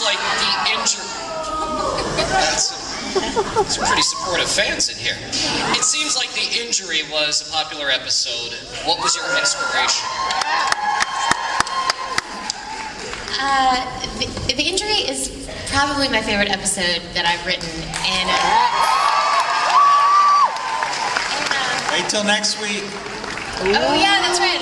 like the injury... That's some pretty supportive fans in here. It seems like the injury was a popular episode. What was your inspiration? The injury is probably my favorite episode that I've written, and wait till next week. Oh yeah, that's right.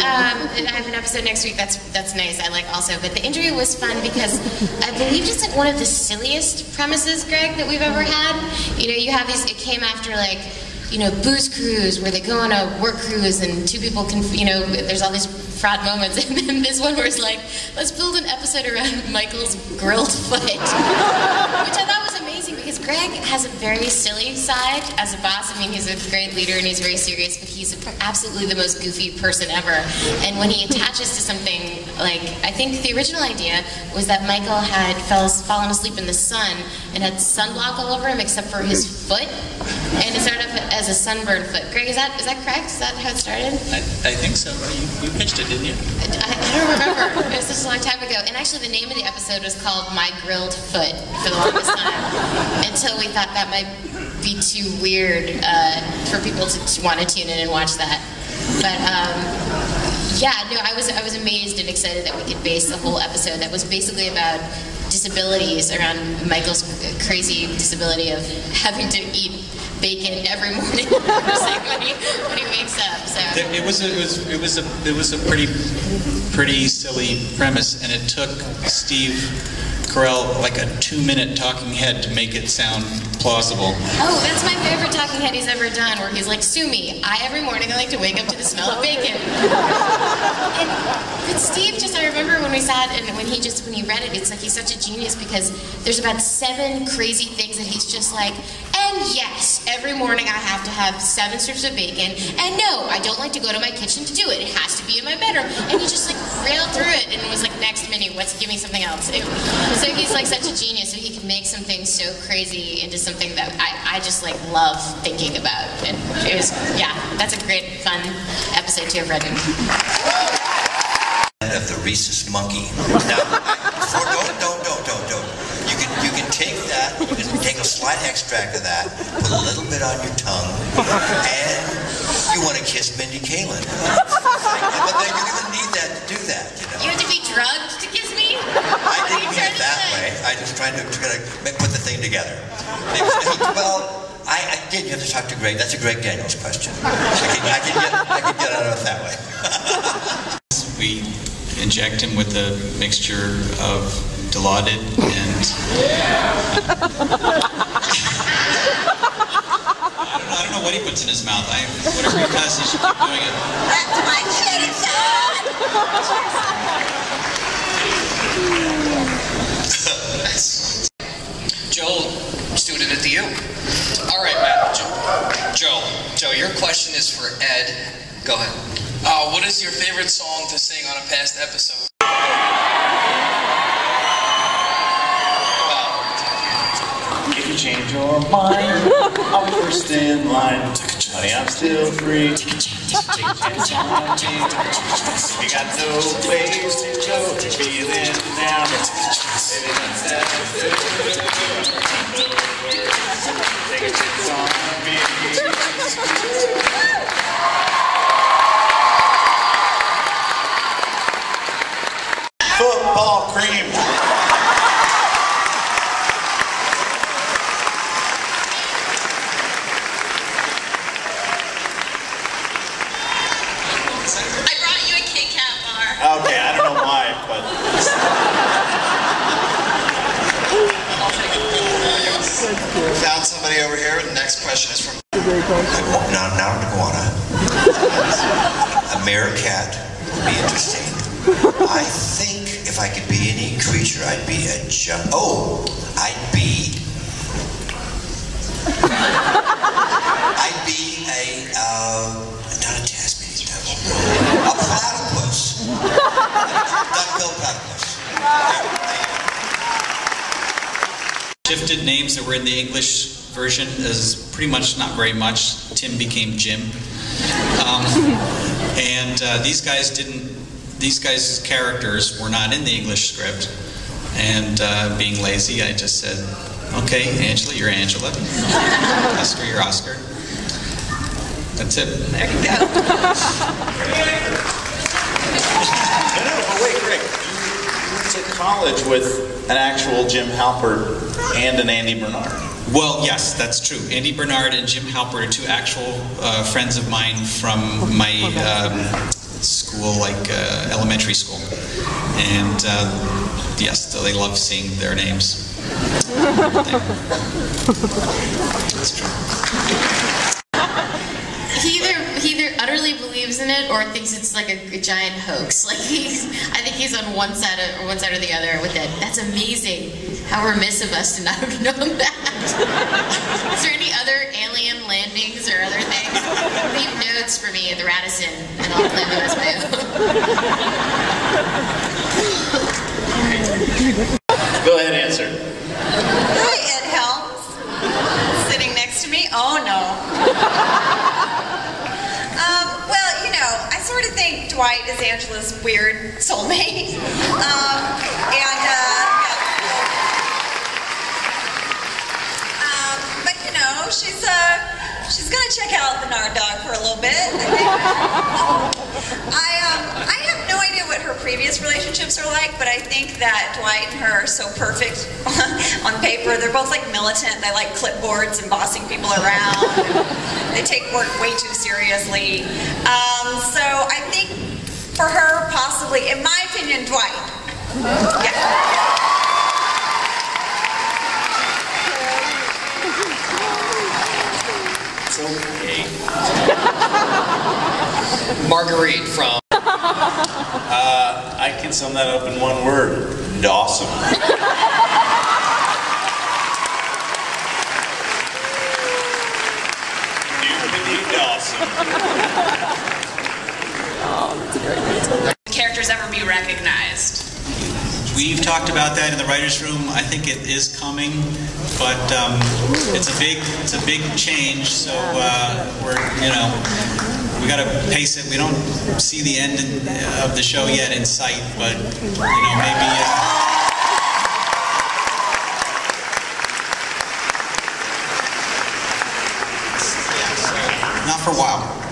I have an episode next week. That's nice. I like also, but the injury was fun because I believe it's like one of the silliest premises, Greg, that we've ever had. You know, you have these. It came after like, you know, Booze Cruise, where they go on a work cruise and two people can, you know, there's all these fraught moments, and then this one where it's like, let's build an episode around Michael's grilled foot, which I thought was amazing because Greg has a very silly side as a boss. I mean, he's a great leader and he's very serious, but he's absolutely the most goofy person ever. And when he attaches to something, like, I think the original idea was that Michael had fallen asleep in the sun and had sunblock all over him except for his foot, and it started off as a sunburned foot. Greg, is that correct? Is that how it started? I think so. You pitched it, didn't you? I don't remember. It was such a long time ago. And actually, the name of the episode was called My Grilled Foot for the longest time, until we thought that might be too weird for people to want to tune in and watch that. But yeah, no, I was amazed and excited that we could base the whole episode that was basically about disabilities around Michael's crazy disability of having to eat bacon every morning when he wakes up. So it was a pretty silly premise, and it took Steve Carell like a 2-minute talking head to make it sound plausible. Oh, that's my favorite talking head he's ever done, where he's like, "Sue me. Every morning I like to wake up to the smell of bacon." But Steve, I remember when we sat and when he read it, it's like he's such a genius because there's about 7 crazy things that he's just like, and yes, every morning I have to have 7 strips of bacon, and no, I don't like to go to my kitchen to do it. It has to be in my bedroom. And he just like railed through it and was like, next minute, give me something else. So he's like such a genius, so he can make something so crazy into something that I just like love thinking about. And it was, yeah, that's a great, fun episode to have written. Of the rhesus monkey. Now, don't. You can take that, you can take a slight extract of that, put a little bit on your tongue, and you want to kiss Mindy Kaling. But then you're going to need that to do that, you know. You have to be drugged to kiss me? I didn't mean it that way. I just tried to put the thing together. Well, again, you have to talk to Greg. That's a Greg Daniels question. I can get out of it that way. We inject him with a mixture of Dilaudid and... I don't know what he puts in his mouth. Whatever he does, he should keep doing it. That's my shitty son! Joel, student at the U. All right, Matt. Joe, your question is for Ed. Go ahead. What is your favorite song to sing on a past episode? If you change your mind, I'll be first in line. Honey, I'm still free. You got no place to go. Feeling down. Take a chance on me. Football cream. I brought you a Kit Kat bar. Okay, I don't know why, but... Found somebody over here. The next question is from... Now Iguana. A meerkat would be interesting. I think if I could be any creature, I'd be a not a Tasmanian devil, a platypus, duck-billed platypus. Shifted names that were in the English version is pretty much not very much. Tim became Jim. These guys' characters were not in the English script. And being lazy, I just said, okay, Angela, you're Angela. Oscar, you're Oscar. That's it. There you go. No, but wait, Greg. You went to college with an actual Jim Halpert and an Andy Bernard. Well, yes, that's true. Andy Bernard and Jim Halpert are two actual friends of mine from my school, like elementary school. And yes, they love seeing their names. That's true. He either utterly believes in it or thinks it's like a giant hoax. Like I think he's on one side or the other with it. That's amazing. How remiss of us to not have known that. Is there any other alien landings or other things? Leave notes for me at the Radisson, and I'll plan them as my own. Go ahead, answer. Hi, Ed Helms. Sitting next to me? Oh, no. Well, you know, I sort of think Dwight is Angela's weird soulmate. But, you know, she's gonna check out the Nard Dog for a little bit, I think. I have no idea what her previous relationships are like, but I think that Dwight and her are so perfect on paper. They're both like militant. They like clipboards and bossing people around. They take work way too seriously. So I think for her, possibly, in my opinion, Dwight. Yeah. It's okay. Marguerite from... I can sum that up in one word. Dawson. Characters ever be recognized? We've talked about that in the writers' room. I think it is coming, but it's a big change. So we got to pace it. We don't see the end of the show yet in sight, but maybe. Not for a while.